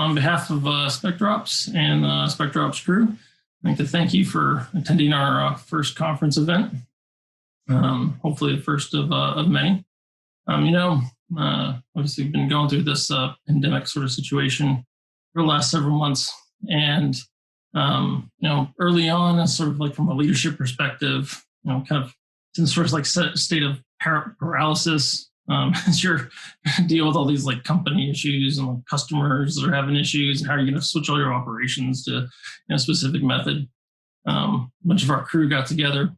on behalf of SpecterOps and SpecterOps crew, I'd like to thank you for attending our first conference event. Hopefully the first of many. Obviously we've been going through this pandemic sort of situation for the last several months. And, early on, sort of like from a leadership perspective, kind of in sort of like state of paralysis, as you're deal with all these like company issues and like customers that are having issues, and how are you going to switch all your operations to a specific method. A bunch of our crew got together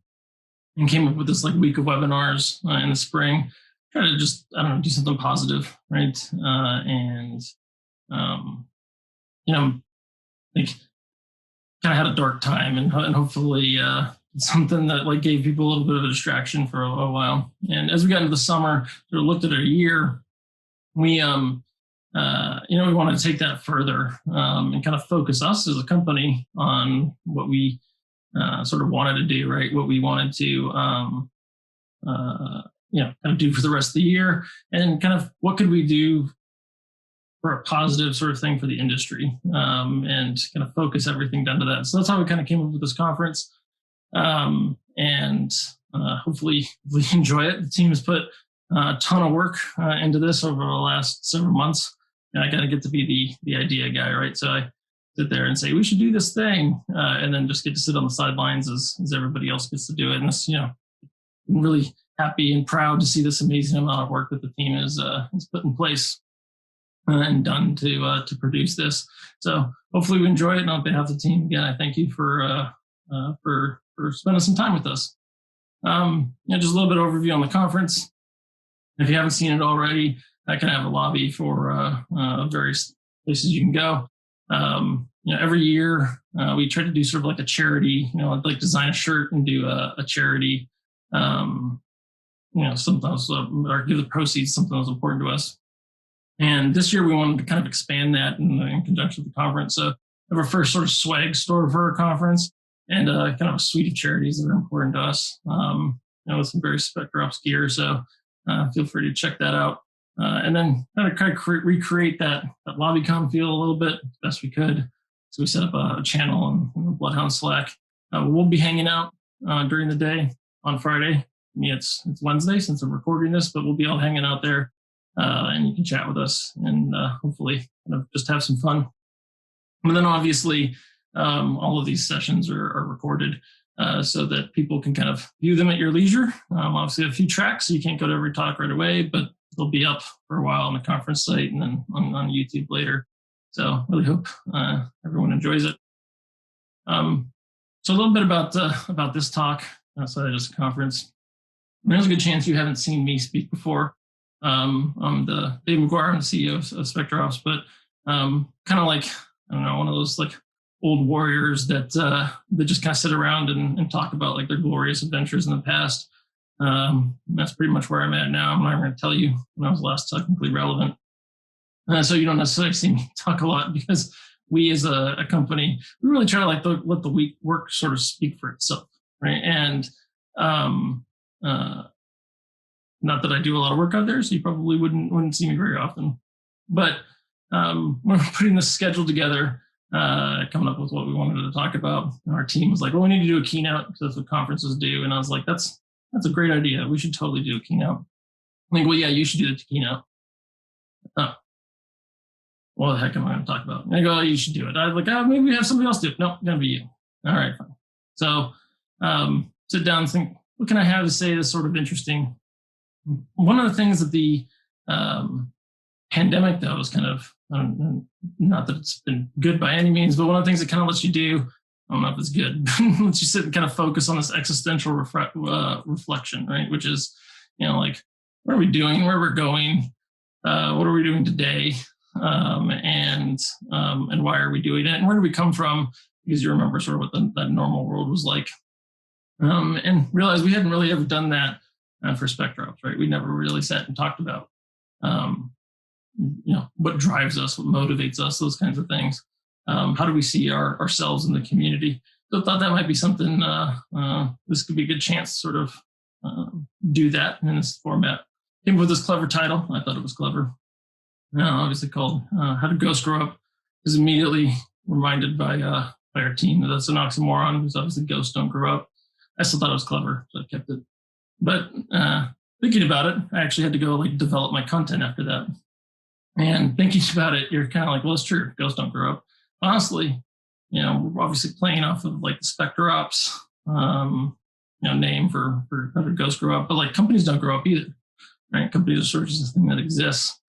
and came up with this like week of webinars in the spring, try to just, do something positive, right? Like kind of had a dark time, and hopefully something that like gave people a little bit of a distraction for a while. And as we got into the summer, sort of looked at our year, we we wanted to take that further and kind of focus us as a company on what we sort of wanted to do, right? What we wanted to kind of do for the rest of the year, and kind of what could we do for a positive sort of thing for the industry, and kind of focus everything down to that. So that's how we kind of came up with this conference. Hopefully you enjoy it. The team has put a ton of work into this over the last several months, and I got to get to be the idea guy, right? So I sit there and say, we should do this thing, and then just get to sit on the sidelines as everybody else gets to do it. And this, I'm really happy and proud to see this amazing amount of work that the team has put in place and done to produce this. So hopefully we enjoy it. And on behalf of the team, again, I thank you for spending some time with us. Just a little bit of overview on the conference. If you haven't seen it already, I can have a lobby for various places you can go. Every year we try to do sort of like a charity. I'd like design a shirt and do a charity. Sometimes or give the proceeds something that's important to us. And this year we wanted to kind of expand that in conjunction with the conference. So we have our first sort of swag store for our conference, and kind of a suite of charities that are important to us. With some very SpecterOps gear. So feel free to check that out. And then kind of recreate that LobbyCon feel a little bit best we could. So we set up a channel on Bloodhound Slack. We'll be hanging out during the day on Friday. I mean, it's Wednesday since I'm recording this, but we'll be all hanging out there, and you can chat with us and hopefully kind of just have some fun. And then obviously, all of these sessions are recorded so that people can kind of view them at your leisure. Obviously, a few tracks, so you can't go to every talk right away, but they'll be up for a while on the conference site and then on YouTube later. So really hope everyone enjoys it. So a little bit about this talk outside of just a conference. There's a good chance you haven't seen me speak before. I'm the Dave McGuire, I'm the CEO of SpecterOps, but kind of like, one of those like old warriors that just kind of sit around and talk about like their glorious adventures in the past. That's pretty much where I'm at now. I'm not going to tell you when I was last technically relevant. So you don't necessarily see me talk a lot, because we as a company, we really try to like let the work sort of speak for itself, right? And not that I do a lot of work out there, so you probably wouldn't see me very often. But when we're putting this schedule together, coming up with what we wanted to talk about, our team was like, well, we need to do a keynote because that's what conferences do. And I was like, that's a great idea. We should totally do a keynote. I'm like, well, yeah, you should do the keynote. Oh, what the heck am I going to talk about? And I go, oh, you should do it. I was like, maybe we have somebody else do it. No, it's going to be you. All right, fine. So sit down and think, what can I have to say that's sort of interesting? One of the things that the pandemic, though, is kind of, not that it's been good by any means, but one of the things that kind of lets you do, I don't know if it's good, lets you sit and kind of focus on this existential reflection, right? Which is, like, what are we doing? Where we're going? What are we doing today? And why are we doing it? And where do we come from? Because you remember sort of what that normal world was like. And realize we hadn't really ever done that for SpecterOps, right? We never really sat and talked about, what drives us, what motivates us, those kinds of things. How do we see ourselves in the community? So I thought that might be something, this could be a good chance to sort of do that in this format. Came up with this clever title. I thought it was clever. Obviously called How Did Ghosts Grow Up? was immediately reminded by our team that that's an oxymoron, because obviously ghosts don't grow up. I still thought it was clever, so I kept it. But thinking about it, I actually had to go like develop my content after that. And thinking about it, you're kind of like, well, it's true, ghosts don't grow up. Honestly, we're obviously playing off of like the SpecterOps name for how do ghosts grow up, but like companies don't grow up either, right? Companies are sort of just a thing that exists.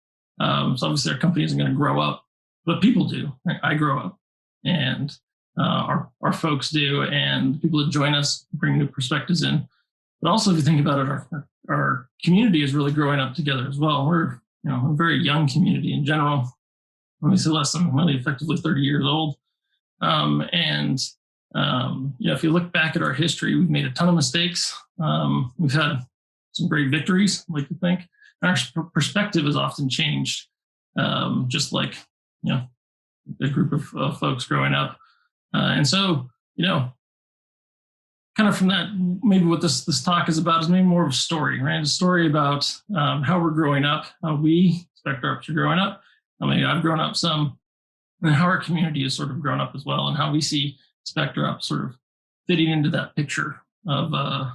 So obviously our company isn't going to grow up, but people do. Right? I grow up, and our folks do, and people that join us bring new perspectives in. But also, if you think about it, our community is really growing up together as well. We're a very young community in general. Let me say less than really effectively 30 years old. If you look back at our history, we've made a ton of mistakes. We've had some great victories, I like to think. And our perspective has often changed, just like, a group of folks growing up. And so, kind of from that, maybe what this talk is about is maybe more of a story, right? A story about how we're growing up, how we, SpecterOps, are growing up. I mean, I've grown up some, and how our community has sort of grown up as well, and how we see SpecterOps sort of fitting into that picture of where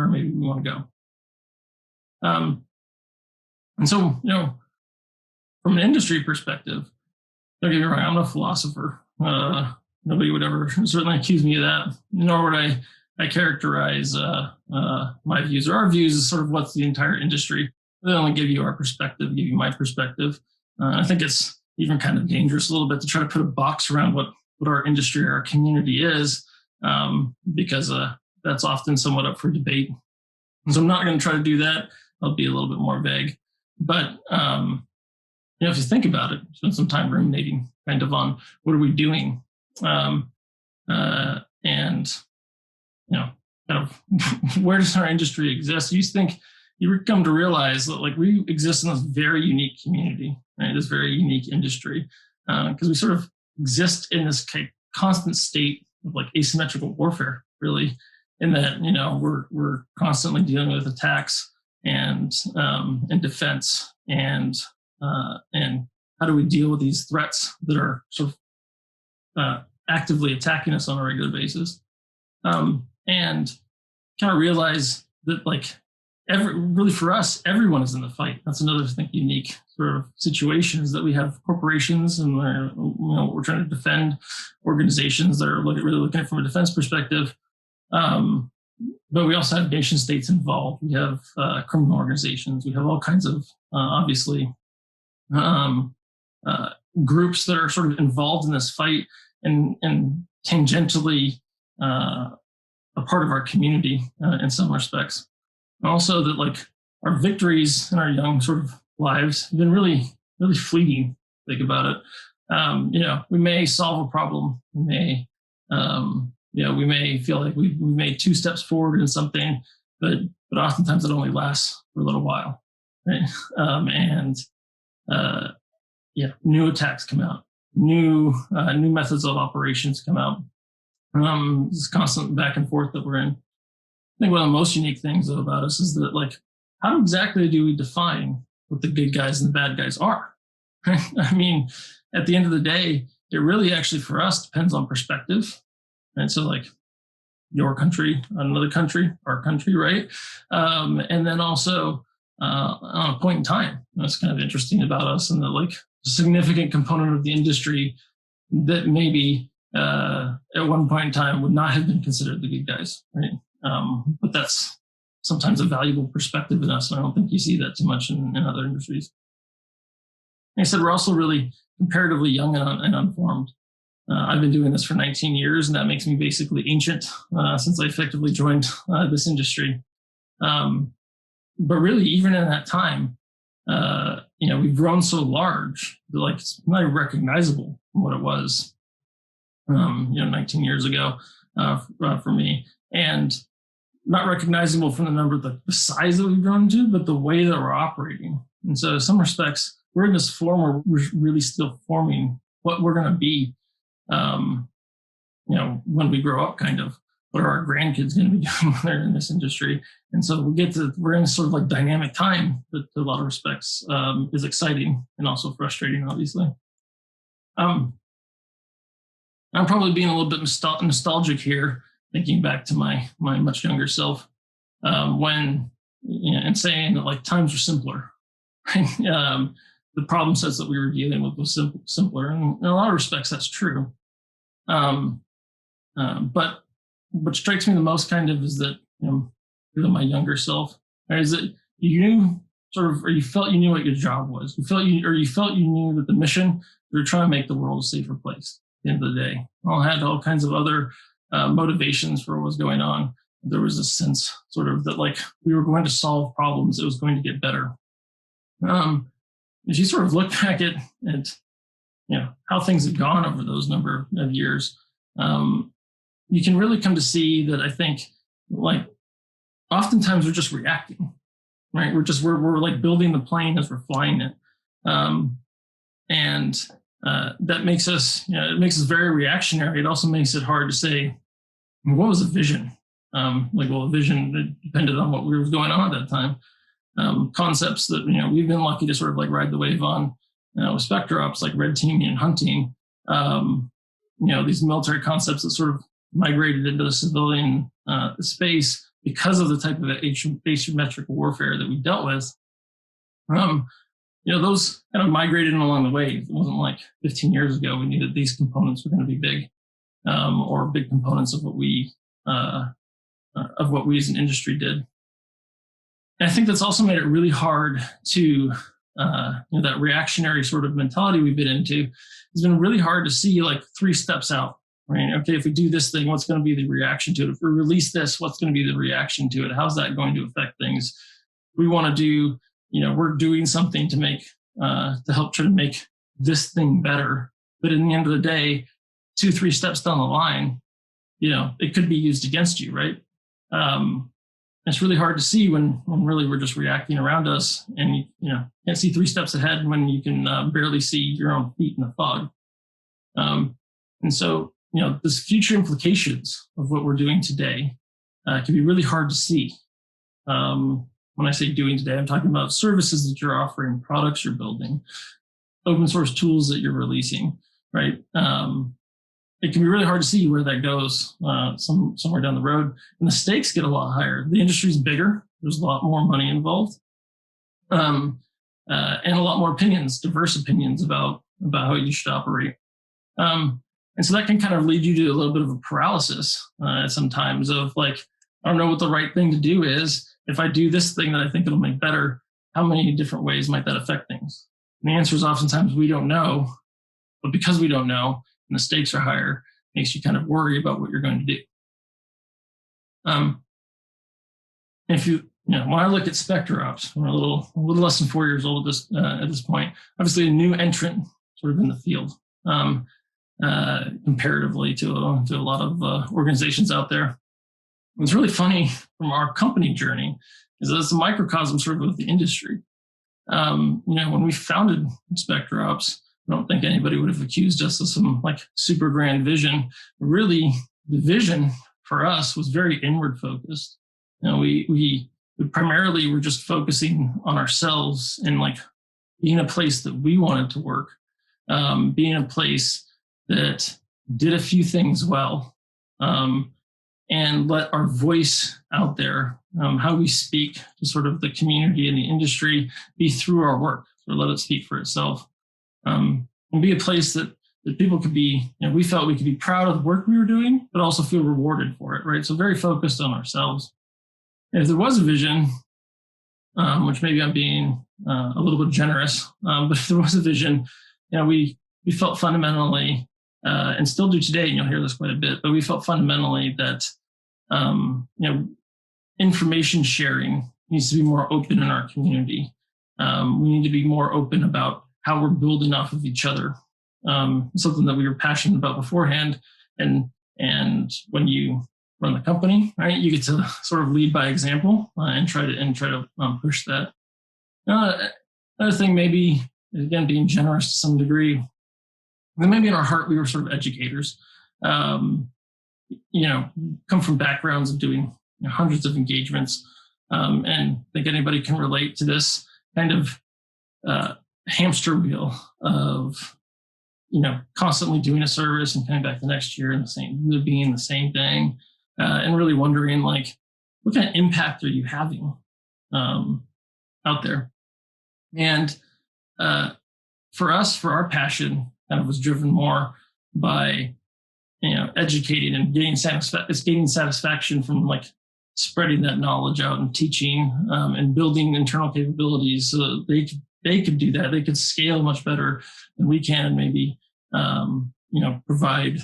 maybe we want to go. And so, from an industry perspective, don't get me wrong, I'm no philosopher. Nobody would ever certainly accuse me of that, nor would I characterize my views or our views as sort of what's the entire industry. They only give you our perspective, give you my perspective. I think it's even kind of dangerous a little bit to try to put a box around what our industry or our community is, because that's often somewhat up for debate. And so I'm not going to try to do that. I'll be a little bit more vague. But if you think about it, spend some time ruminating kind of on what are we doing, and kind of where does our industry exist? You come to realize that like we exist in this very unique community, right? This very unique industry, because we sort of exist in this constant state of like asymmetrical warfare, really, in that we're constantly dealing with attacks and defense, and how do we deal with these threats that are sort of actively attacking us on a regular basis, and kind of realize that like really for us, everyone is in the fight. That's another unique sort of situation, is that we have corporations and we're trying to defend organizations that are really looking at it from a defense perspective. But we also have nation states involved. We have criminal organizations. We have all kinds of obviously groups that are sort of involved in this fight and tangentially a part of our community in some respects. And also that like our victories in our young sort of lives have been really, really fleeting. Think about it. We may solve a problem. We may feel like we've made 2 steps forward in something, but oftentimes it only lasts for a little while. Right? New attacks come out, new methods of operations come out. This constant back and forth that we're in. I think one of the most unique things though about us is that like, how exactly do we define what the good guys and the bad guys are? I mean, at the end of the day, it really actually for us depends on perspective. And so like your country, another country, our country, right? And then also on a point in time. That's kind of interesting about us, and that like a significant component of the industry that maybe at one point in time would not have been considered the good guys, right? But that's sometimes a valuable perspective in us, and I don't think you see that too much in other industries. Like I said, we're also really comparatively young and unformed. I've been doing this for 19 years, and that makes me basically ancient since I effectively joined this industry. But really, even in that time, we've grown so large that like it's not even recognizable from what it was, 19 years ago for me, and not recognizable from the number, the size that we've grown to, but the way that we're operating. And so, in some respects, we're in this form where we're really still forming what we're going to be, when we grow up, kind of. What are our grandkids going to be doing when they're in this industry? And so we're in sort of like dynamic time that in a lot of respects is exciting and also frustrating, obviously. I'm probably being a little bit nostalgic here, thinking back to my much younger self, when, and saying that like times were simpler. The problem sets that we were dealing with was simpler, and in a lot of respects that's true. But what strikes me the most kind of is that, my younger self, right, is that you knew sort of, or you felt you knew what your job was. You felt you knew that the mission, you were trying to make the world a safer place. At the end of the day, all had all kinds of other motivations for what was going on. There was a sense sort of that like we were going to solve problems. It was going to get better. As you sort of look back at how things have gone over those number of years, you can really come to see that I think like oftentimes we're just reacting, right? We're like building the plane as we're flying it, and that makes us it makes us very reactionary. It also makes it hard to say what was a vision. A vision that depended on what was going on at that time. Concepts that we've been lucky to sort of like ride the wave on with SpecterOps, like red teaming and hunting. These military concepts that sort of migrated into the civilian space because of the type of asymmetric warfare that we dealt with. Those kind of migrated in along the way. It wasn't like 15 years ago we knew that these components were going to be big, or big components of what we as an industry did. And I think that's also made it really hard to, that reactionary sort of mentality we've been into. It's been really hard to see like 3 steps out, right? Okay, if we do this thing, what's going to be the reaction to it? If we release this, what's going to be the reaction to it? How's that going to affect things? We want to do, we're doing something to make, to help try to make this thing better. But in the end of the day, 2-3 steps down the line, it could be used against you, right? It's really hard to see when really we're just reacting around us, and you can't see 3 steps ahead when you can barely see your own feet in the fog. And so this future implications of what we're doing today can be really hard to see. When I say doing today, I'm talking about services that you're offering, products you're building, open source tools that you're releasing, right? It can be really hard to see where that goes somewhere down the road. And the stakes get a lot higher. The industry's bigger. There's a lot more money involved. And a lot more opinions, diverse opinions about how you should operate. And so that can kind of lead you to a little bit of a paralysis sometimes of like, I don't know what the right thing to do is. If I do this thing that I think it'll make better, how many different ways might that affect things? And the answer is oftentimes we don't know. But because we don't know, and the stakes are higher, makes you kind of worry about what you're going to do. If when I look at SpecterOps, we're a little less than 4 years old at this point. Obviously, a new entrant sort of in the field, comparatively to a lot of organizations out there. What's really funny from our company journey is that it's a microcosm sort of the industry. When we founded SpecterOps, I don't think anybody would have accused us of some like super grand vision. Really, the vision for us was very inward focused. We primarily were just focusing on ourselves and like being a place that we wanted to work, being a place that did a few things well, and let our voice out there, how we speak to sort of the community and the industry, be through our work, or let it speak for itself. And be a place that people could be, we felt we could be proud of the work we were doing, but also feel rewarded for it, right? So very focused on ourselves. And if there was a vision, which maybe I'm being a little bit generous, but if there was a vision, we felt fundamentally, and still do today, and you'll hear this quite a bit, but we felt fundamentally that, information sharing needs to be more open in our community. We need to be more open about how we're building off of each other. Something that we were passionate about beforehand. And when you run the company, right, you get to sort of lead by example and try to push that. Another thing, maybe again being generous to some degree, then maybe in our heart we were sort of educators. Come from backgrounds of doing hundreds of engagements, and I think anybody can relate to this kind of hamster wheel of constantly doing a service and coming back the next year and being the same thing, and really wondering like, what kind of impact are you having out there? And for us, for our passion, kind of was driven more by educating and getting satisfaction from like spreading that knowledge out and teaching and building internal capabilities so that they could do that. They could scale much better than we can, and maybe provide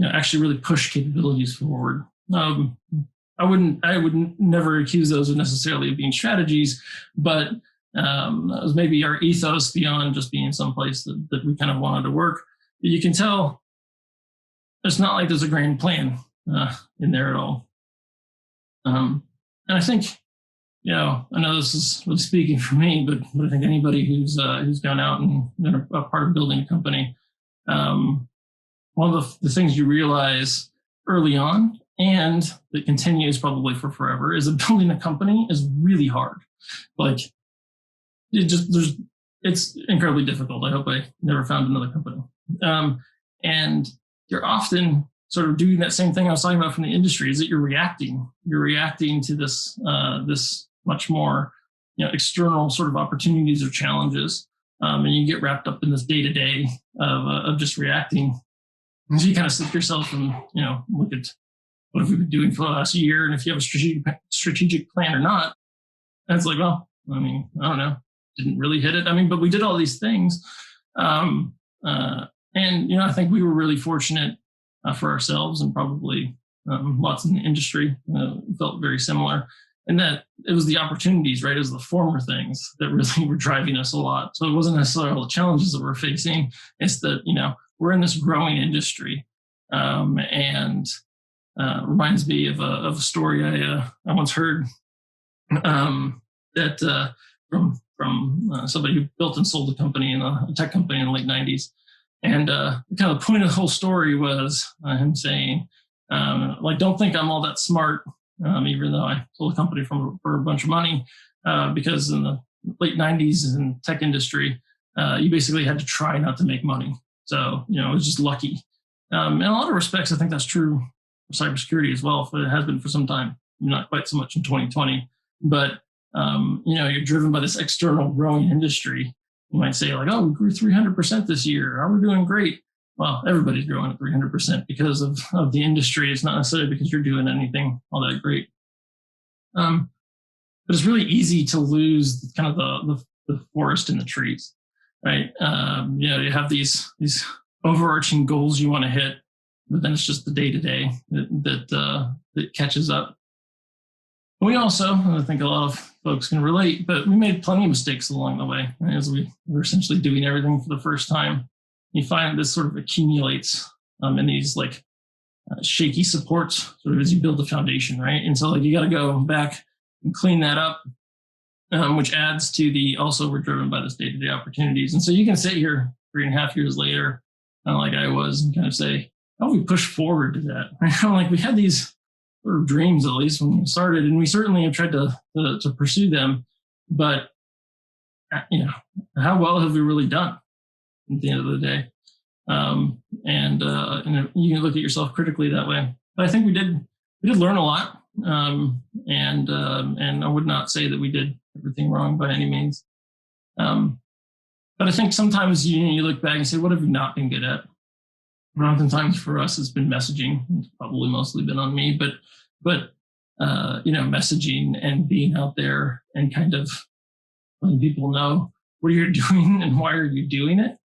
actually really push capabilities forward. I would never accuse those of necessarily being strategies, but that was maybe our ethos beyond just being someplace that we kind of wanted to work. But you can tell it's not like there's a grand plan in there at all. And I think, I know this is really speaking for me, but I think anybody who's gone out and been a part of building a company, one of the things you realize early on, and that continues probably for forever, is that building a company is really hard. Like it's incredibly difficult. I hope I never found another company. And you're often sort of doing that same thing I was talking about from the industry, is that you're reacting to this much more external sort of opportunities or challenges, and you get wrapped up in this day to day of just reacting. And so you kind of slip yourself and look at what have we been doing for the last year, and if you have a strategic plan or not. And it's like, well, I don't know, didn't really hit it. But we did all these things, and I think we were really fortunate for ourselves, and probably lots in the industry felt very similar. And that it was the opportunities, right? It was the former things that really were driving us a lot. So it wasn't necessarily all the challenges that we're facing. It's that, we're in this growing industry. And reminds me of a story I once heard that from somebody who built and sold a company, a tech company in the late 90s. And kind of the point of the whole story was him saying, don't think I'm all that smart, even though I sold a company for a bunch of money, because in the late 90s in the tech industry, you basically had to try not to make money. So, it was just lucky. In a lot of respects, I think that's true for cybersecurity as well. It has been for some time, not quite so much in 2020. But, you're driven by this external growing industry. You might say like, oh, we grew 300% this year. Oh, we're doing great. Well, everybody's growing at 300% because of the industry. It's not necessarily because you're doing anything all that great. But it's really easy to lose kind of the forest in the trees, right? You have these overarching goals you want to hit, but then it's just the day to day that catches up. We also, I think a lot of folks can relate, but we made plenty of mistakes along the way, right? As we were essentially doing everything for the first time. You find this sort of accumulates in these like shaky supports sort of as you build the foundation, right? And so like you got to go back and clean that up, which adds to also we're driven by this day-to-day opportunities. And so you can sit here 3.5 years later, like I was, and kind of say, oh, we push forward to that. Right? Like we had these sort of dreams, at least when we started, and we certainly have tried to pursue them. But how well have we really done at the end of the day? And you can look at yourself critically that way. But I think we did learn a lot, and I would not say that we did everything wrong by any means. But I think sometimes you look back and say, what have we not been good at? And oftentimes for us, it's been messaging. It's probably mostly been on me, but messaging and being out there and kind of letting people know what you're doing and why are you doing it.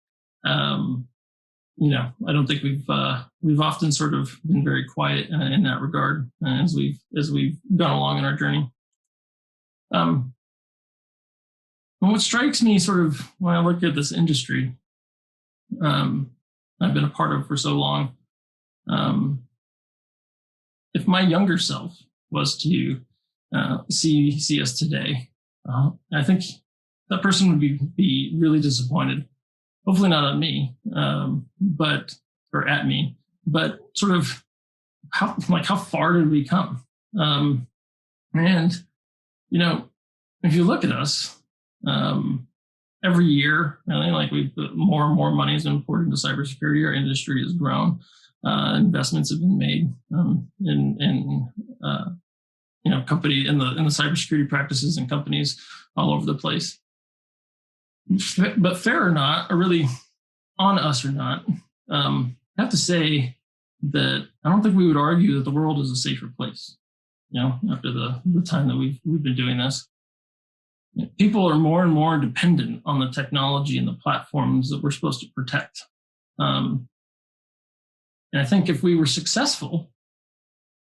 I don't think we've often sort of been very quiet in that regard as we've gone along in our journey. And what strikes me sort of when I look at this industry, I've been a part of for so long. If my younger self was to see us today, I think that person would be really disappointed. Hopefully not at me, but sort of how far did we come? And if you look at us, every year, really, like we've put more and more money has been poured into cybersecurity. Our industry has grown. Investments have been made in company in the cybersecurity practices and companies all over the place. But fair or not, or really on us or not, I have to say that I don't think we would argue that the world is a safer place. After the time that we've been doing this, people are more and more dependent on the technology and the platforms that we're supposed to protect. And I think if we were successful,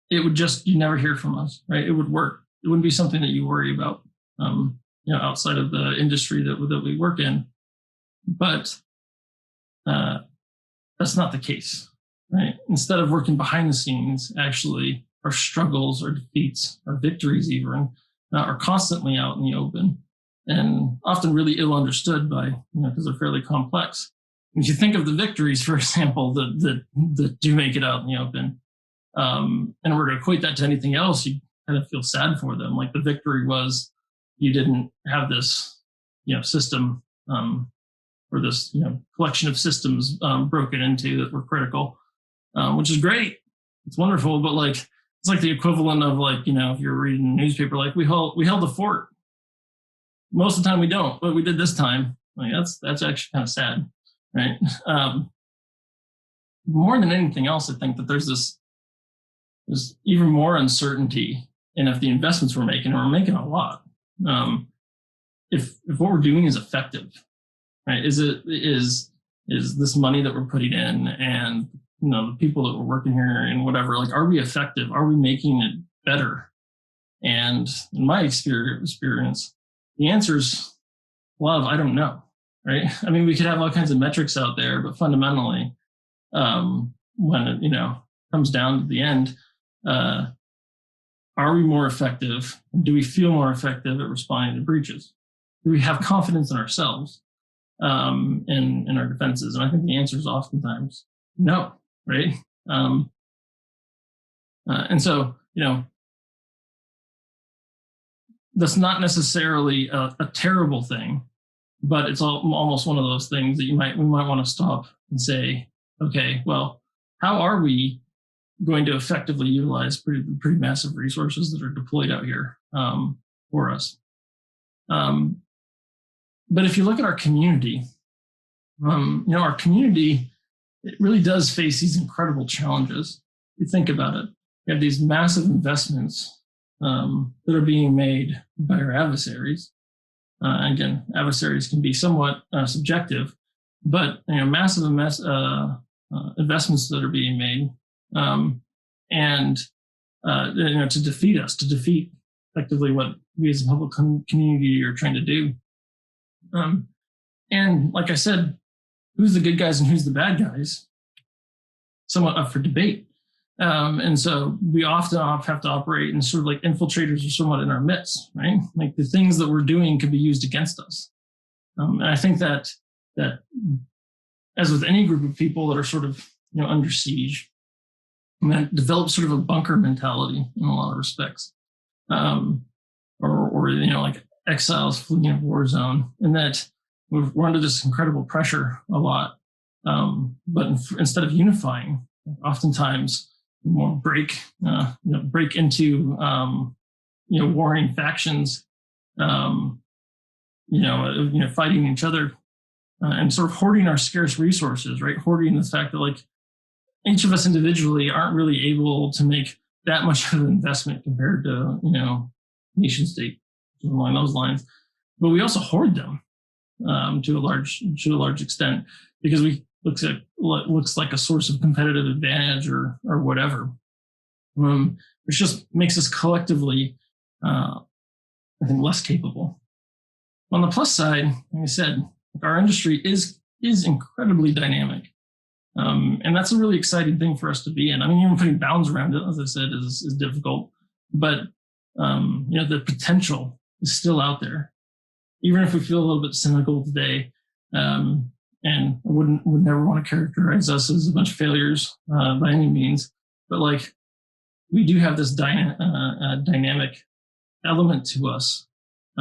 it would you never hear from us, right? It would work. It wouldn't be something that you worry about, outside of the industry that we work in. But that's not the case, right? Instead of working behind the scenes, actually, our struggles, our defeats, our victories even are constantly out in the open, and often really ill understood by, because they're fairly complex. If you think of the victories, for example, that do make it out in the open, and we're to equate that to anything else, you kind of feel sad for them. Like the victory was you didn't have this, system, or this, collection of systems broken into that were critical, which is great. It's wonderful, but like it's like the equivalent of like, if you're reading a newspaper, like we held the fort. Most of the time we don't, but we did this time. Like that's actually kind of sad, right? More than anything else, I think that there's even more uncertainty in if the investments we're making, and we're making a lot, if what we're doing is effective, right? Is this money that we're putting in, and the people that we're working here and whatever, like, are we effective? Are we making it better? And in my experience, the answer is a lot of I don't know, right? I mean, we could have all kinds of metrics out there, but fundamentally, when it comes down to the end, are we more effective? Do we feel more effective at responding to breaches? Do we have confidence in ourselves, in our defenses? And I think the answer is oftentimes no, right? And so, that's not necessarily a terrible thing, but it's almost one of those things that we might want to stop and say, okay, well, how are we going to effectively utilize pretty massive resources that are deployed out here for us? But if you look at our community, our community, it really does face these incredible challenges. You think about it. You have these massive investments that are being made by our adversaries. Again, adversaries can be somewhat subjective, but massive investments that are being made, and to defeat us, to defeat effectively what we as a public community are trying to do. And like I said, who's the good guys and who's the bad guys? Somewhat up for debate. And so we often have to operate in sort of like infiltrators are somewhat in our midst, right? Like the things that we're doing could be used against us. And I think that as with any group of people that are sort of under siege, that develops sort of a bunker mentality in a lot of respects, or like exiles fleeing a war zone, and that we're under this incredible pressure a lot. But instead of unifying, oftentimes we'll break into warring factions, fighting each other, and sort of hoarding our scarce resources, right? Hoarding the fact that like each of us individually aren't really able to make that much of an investment compared to nation state along those lines, but we also hoard them to a large extent because looks like a source of competitive advantage or whatever, which just makes us collectively, I think, less capable. On the plus side, like I said, our industry is incredibly dynamic, and that's a really exciting thing for us to be in. I mean, even putting bounds around it, as I said, is difficult, but the potential is still out there, even if we feel a little bit cynical today. And I would never want to characterize us as a bunch of failures by any means, but like we do have this dynamic element to us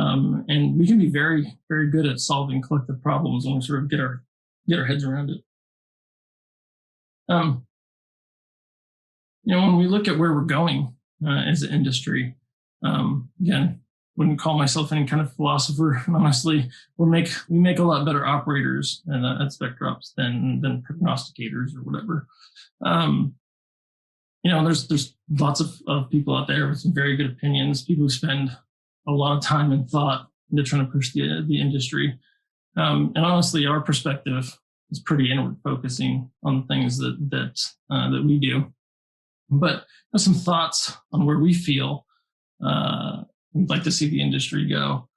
And we can be very, very good at solving collective problems when we sort of get our heads around it. When we look at where we're going as an industry, again, wouldn't call myself any kind of philosopher. Honestly, we make a lot better operators at SpecterOps than prognosticators or whatever. There's lots of people out there with some very good opinions, people who spend a lot of time and thought into trying to push the industry. And honestly, our perspective is pretty inward focusing on the things that we do. But some thoughts on where we feel we'd like to see the industry go,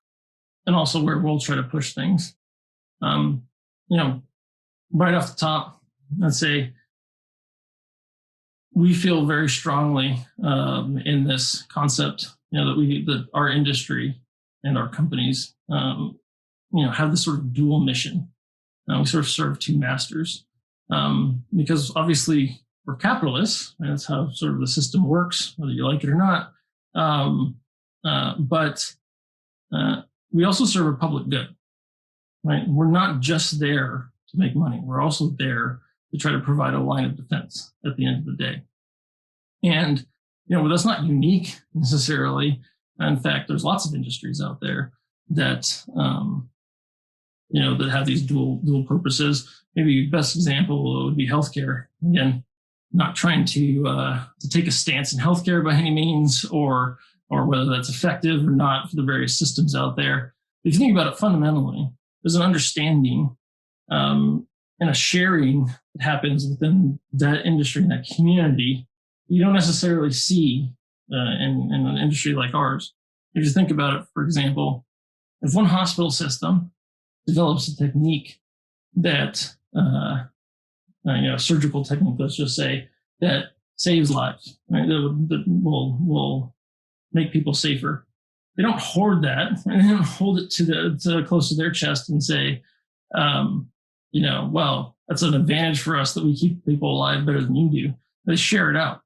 and also where we'll try to push things. Right off the top, I'd say we feel very strongly in this concept, that our industry and our companies, have this sort of dual mission. We sort of serve two masters because obviously we're capitalists, and that's how sort of the system works, whether you like it or not. But we also serve a public good, right? We're not just there to make money. We're also there to try to provide a line of defense at the end of the day. And, that's not unique necessarily. In fact, there's lots of industries out there that, that have these dual purposes. Maybe best example would be healthcare. Again, not trying to take a stance in healthcare by any means, or whether that's effective or not for the various systems out there. If you think about it fundamentally, there's an understanding and a sharing that happens within that industry and that community you don't necessarily see in an industry like ours. If you think about it, for example, if one hospital system develops a technique that, surgical technique, let's just say, that saves lives, right? That will make people safer. They don't hoard that, and they don't hold it to close to their chest and say, well, that's an advantage for us that we keep people alive better than you do. They share it out,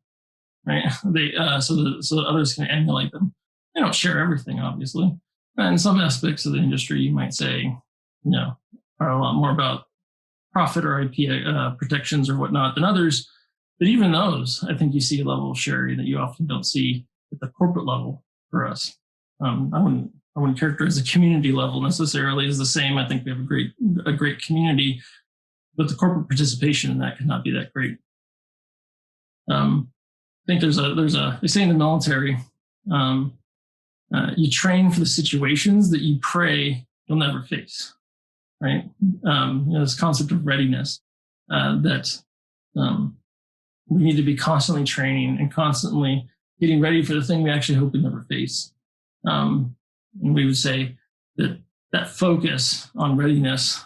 right? They so that others can emulate them. They don't share everything, obviously. And some aspects of the industry, you might say, are a lot more about profit or IP protections or whatnot than others. But even those, I think you see a level of sharing that you often don't see at the corporate level for us. I wouldn't characterize the community level necessarily as the same. I think we have a great community, but the corporate participation in that could not be that great. I think there's a they say in the military, you train for the situations that you pray you'll never face, right? This concept of readiness that we need to be constantly training and constantly getting ready for the thing we actually hope we never face. And we would say that focus on readiness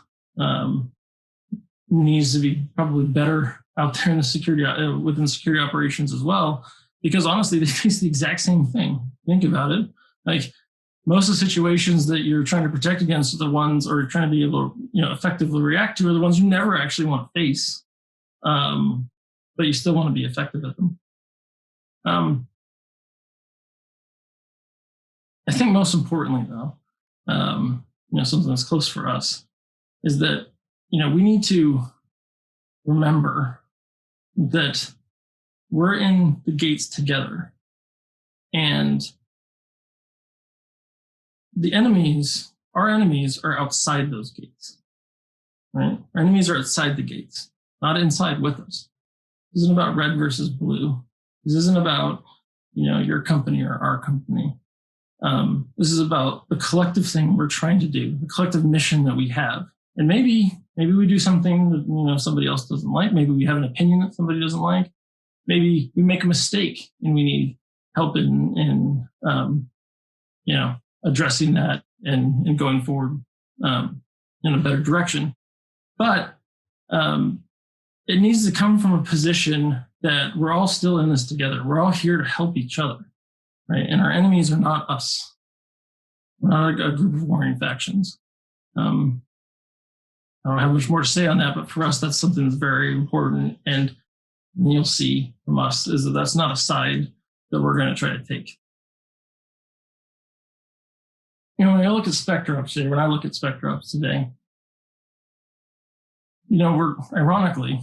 needs to be probably better out there in the security within security operations as well, because honestly, they face the exact same thing. Think about it. Like most of the situations that you're trying to protect against are the ones, or trying to be able to effectively react to, are the ones you never actually want to face, but you still want to be effective at them. I think most importantly, though, something that's close for us is that we need to remember that we're in the gates together, and our enemies are outside those gates, right? Our enemies are outside the gates, not inside with us. This isn't about red versus blue. This isn't about, your company or our company. This is about the collective thing we're trying to do, the collective mission that we have. And maybe we do something that somebody else doesn't like. Maybe we have an opinion that somebody doesn't like. Maybe we make a mistake and we need help in addressing that and going forward in a better direction. But it needs to come from a position that we're all still in this together. We're all here to help each other, right? And our enemies are not us. We're not a group of warring factions. I don't have much more to say on that, but for us, that's something that's very important. And you'll see from us is that that's not a side that we're going to try to take. when I look at SpecterOps today, we're ironically,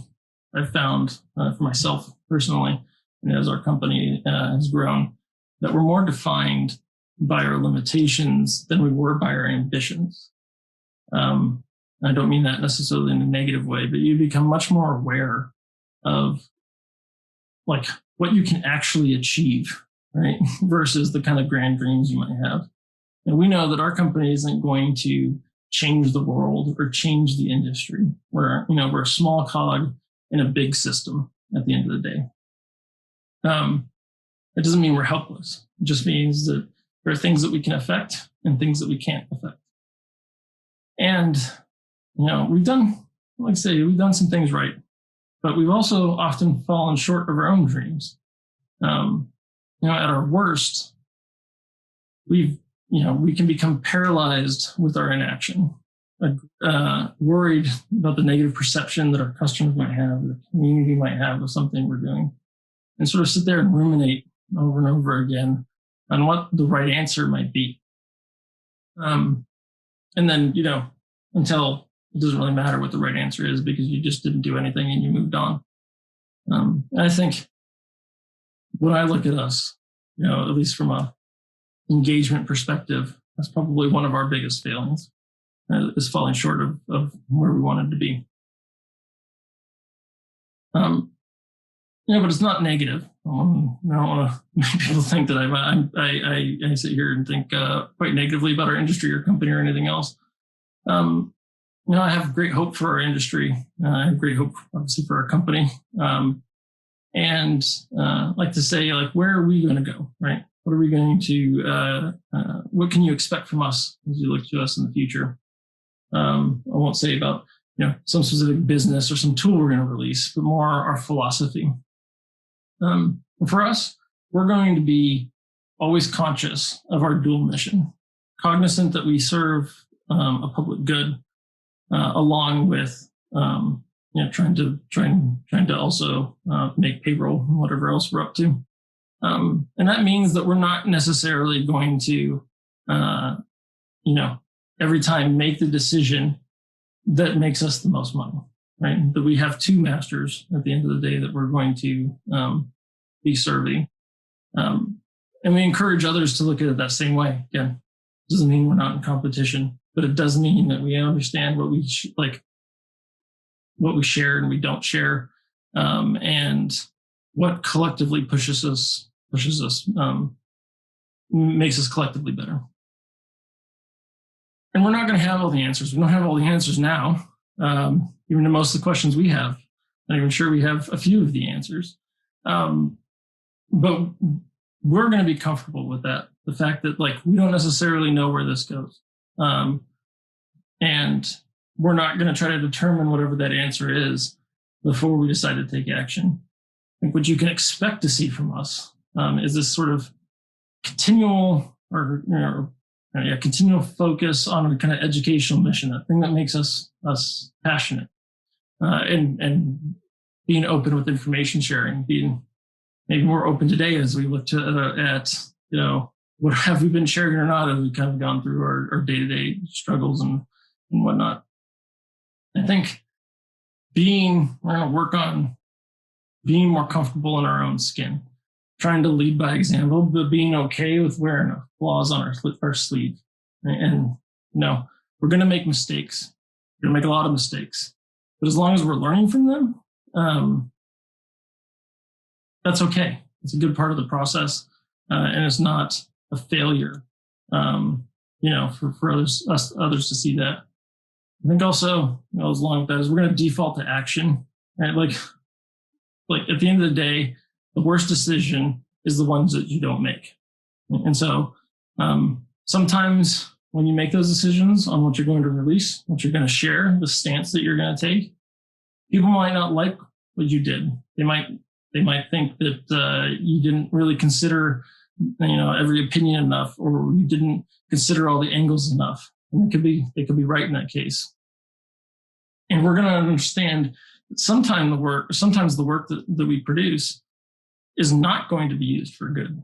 I've found for myself personally, and as our company has grown, that we're more defined by our limitations than we were by our ambitions. I don't mean that necessarily in a negative way, but you become much more aware of like what you can actually achieve, right? Versus the kind of grand dreams you might have. And we know that our company isn't going to change the world or change the industry. We're a small cog in a big system at the end of the day. It doesn't mean we're helpless. It just means that there are things that we can affect and things that we can't affect. And, we've done some things right, but we've also often fallen short of our own dreams. At our worst, we can become paralyzed with our inaction, worried about the negative perception that our customers might have, the community might have of something we're doing, and sort of sit there and ruminate over and over again on what the right answer might be. And then, until it doesn't really matter what the right answer is because you just didn't do anything and you moved on. And I think when I look at us, at least from a engagement perspective, that's probably one of our biggest failings, is falling short of where we wanted to be. But it's not negative. I don't want to make people think that I sit here and think quite negatively about our industry or company or anything else. I have great hope for our industry. I have great hope, obviously, for our company. And like to say, where are we going to go, right? What are we going to, what can you expect from us as you look to us in the future? I won't say about, some specific business or some tool we're going to release, but more our philosophy. For us, we're going to be always conscious of our dual mission, cognizant that we serve a public good, along with trying to also make payroll and whatever else we're up to. And that means that we're not necessarily going to, every time make the decision that makes us the most money, right? That we have two masters at the end of the day that we're going to be serving. And we encourage others to look at it that same way. Again, it doesn't mean we're not in competition, but it does mean that we understand what we what we share and we don't share, and what collectively pushes us, makes us collectively better. And we're not going to have all the answers. We don't have all the answers now. Even to most of the questions we have, not even sure we have a few of the answers. But we're going to be comfortable with that. The fact that we don't necessarily know where this goes. And we're not going to try to determine whatever that answer is before we decide to take action. I think what you can expect to see from us is this sort of continual continual focus on a kind of educational mission, that thing that makes us passionate, and being open with information sharing, being maybe more open today as we look at what have we been sharing or not as we kind of gone through our day-to-day struggles and whatnot. I think we're going to work on being more comfortable in our own skin, trying to lead by example, but being okay with wearing flaws on our sleeve. And we're going to make mistakes. We're going to make a lot of mistakes, but as long as we're learning from them, that's okay. It's a good part of the process, and it's not a failure. For others to see that. I think also, as long with that, is we're going to default to action, right? Like at the end of the day, the worst decision is the ones that you don't make. And so sometimes when you make those decisions on what you're going to release, what you're going to share, the stance that you're going to take, people might not like what you did. They might think that you didn't really consider every opinion enough, or you didn't consider all the angles enough. And they could be right in that case. And we're going to understand that sometimes the work that we produce is not going to be used for good.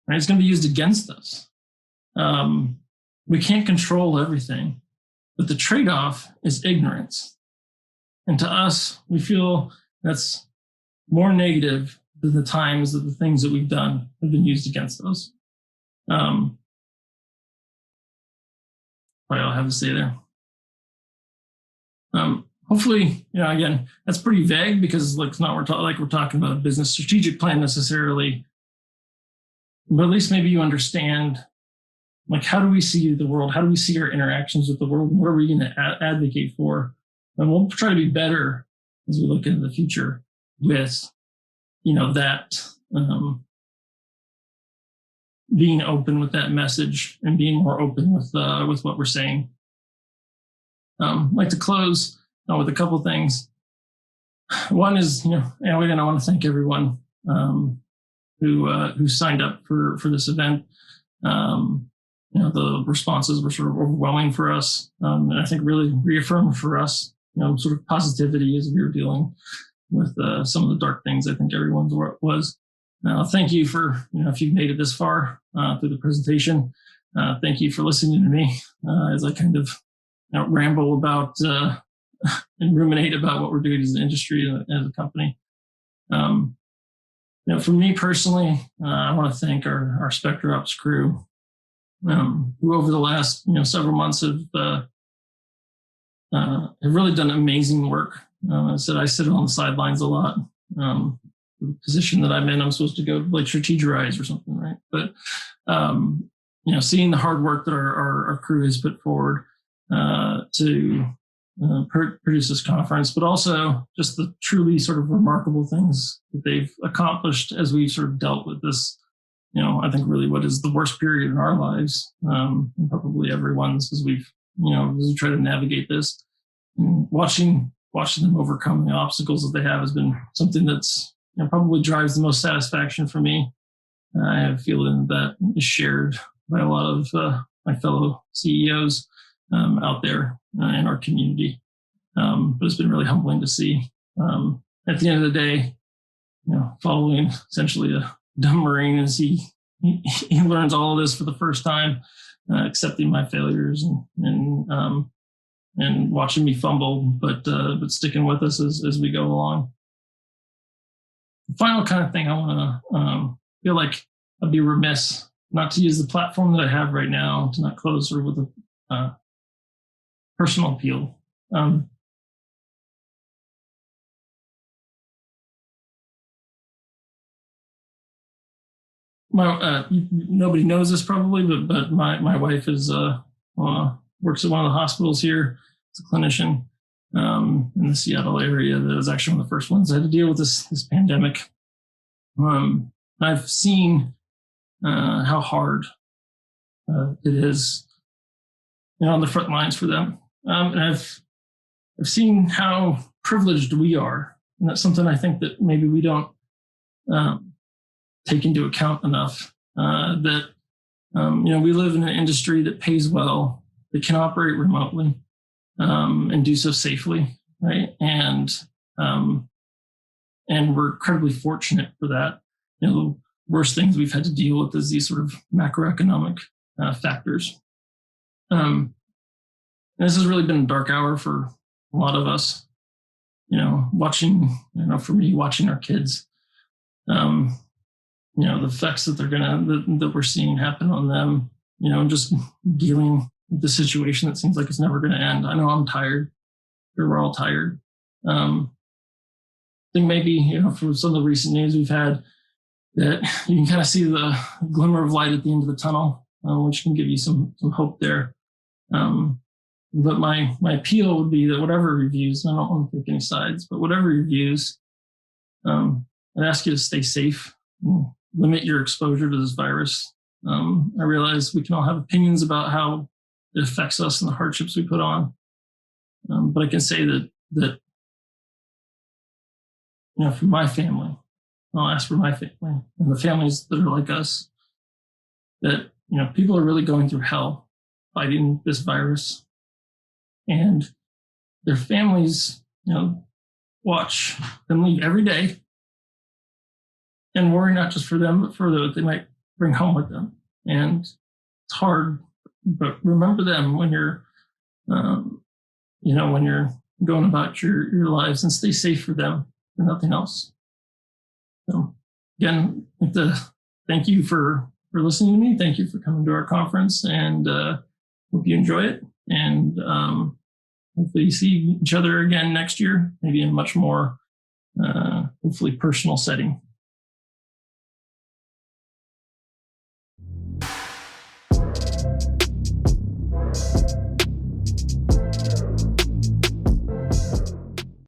Right? It's going to be used against us. we can't control everything, but the trade-off is ignorance. And to us, we feel that's more negative than the times that the things that we've done have been used against us. Probably all I have to say there. Hopefully, again, that's pretty vague because it's not we're talking about a business strategic plan necessarily, but at least maybe you understand, like, how do we see the world? How do we see our interactions with the world? What are we going to advocate for? And we'll try to be better as we look into the future with, that being open with that message and being more open with what we're saying. I'd like to close with a couple things. One is, I want to thank everyone who signed up for this event. The responses were sort of overwhelming for us, and I think really reaffirmed for us, sort of positivity as we were dealing with some of the dark things I think everyone's was. Thank you for, if you've made it this far through the presentation. Thank you for listening to me as I kind of ramble about and ruminate about what we're doing as an industry and as a company. For me personally, I want to thank our SpecterOps crew, who over the last several months have really done amazing work. I said I sit on the sidelines a lot. The position that I'm in, I'm supposed to go like strategize or something, right? But seeing the hard work that our crew has put forward to produce this conference, but also just the truly sort of remarkable things that they've accomplished as we've sort of dealt with this. I think really what is the worst period in our lives, and probably everyone's, as we try to navigate this. And watching them overcome the obstacles that they have has been something that's probably drives the most satisfaction for me. I have a feeling that is shared by a lot of my fellow CEOs out there in our community. But it's been really humbling to see. At the end of the day, following essentially a dumb Marine as he learns all of this for the first time, accepting my failures and watching me fumble, but sticking with us as we go along. The final kind of thing I want to feel like I'd be remiss not to use the platform that I have right now to not close sort of with a personal appeal. Nobody knows this probably, but my wife is works at one of the hospitals here as a clinician in the Seattle area. That was actually one of the first ones that had to deal with this pandemic. I've seen how hard it is, on the front lines for them, and I've seen how privileged we are, and that's something I think that maybe we don't take into account enough. That we live in an industry that pays well, that can operate remotely, and do so safely, right? And we're incredibly fortunate for that. The worst things we've had to deal with is these sort of macroeconomic factors. And this has really been a dark hour for a lot of us. Watching, for me, watching our kids. The effects that that we're seeing happen on them. Just dealing with the situation that seems like it's never going to end. I know I'm tired. We're all tired. I think maybe, from some of the recent news we've had, that you can kind of see the glimmer of light at the end of the tunnel, which can give you some hope there. But my appeal would be that whatever reviews, and I don't want to take any sides, but whatever reviews, I'd ask you to stay safe, limit your exposure to this virus. I realize we can all have opinions about how it affects us and the hardships we put on. But I can say that for my family, I'll ask for my family and the families that are like us, that, people are really going through hell fighting this virus, and their families, watch them leave every day and worry not just for them, but for what they might bring home with them. And it's hard but remember them when you're, when you're going about your lives, and stay safe for them and nothing else. So again, I'd like to thank you for listening to me. Thank you for coming to our conference, and hope you enjoy it. And hopefully see each other again next year, maybe in a much more hopefully personal setting.